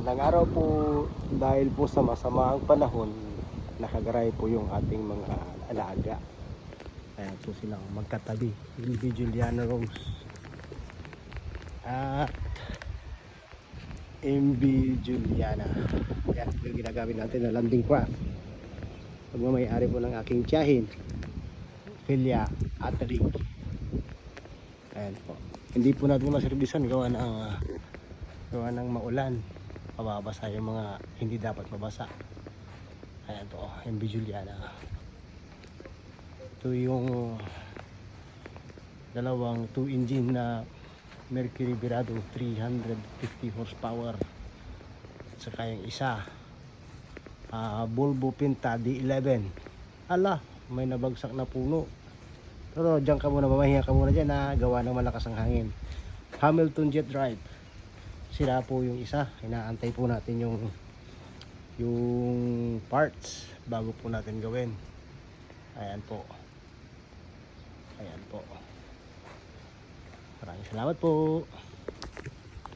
Magandang araw po. Dahil po sa masamaang panahon, nakagaray po yung ating mga alaga. Kaya po silang magkatabi, MV Juliana Rose at MV Juliana. Yan yung ginagamit natin na landing craft. Pagmamayari po ng aking tiyahin, Philia at Rig. Ayan po. Hindi po natin maservisan gawa ng maulan. Mababasa yung mga hindi dapat mabasa. Ayan po, MV Juliana. Ito yung dalawang 2 engine na Mercury Verado 350 horsepower. At saka yung isa Volvo Pinta D11. Ala, may nabagsak na puno. Pero dyan ka muna, mamahinga ka muna dyan na gawa ng malakas ang hangin. Hamilton Jet Drive. Sila po yung isa. Inaantay po natin yung parts bago po natin gawin. Ayan po. Ayan po. Maraming salamat po.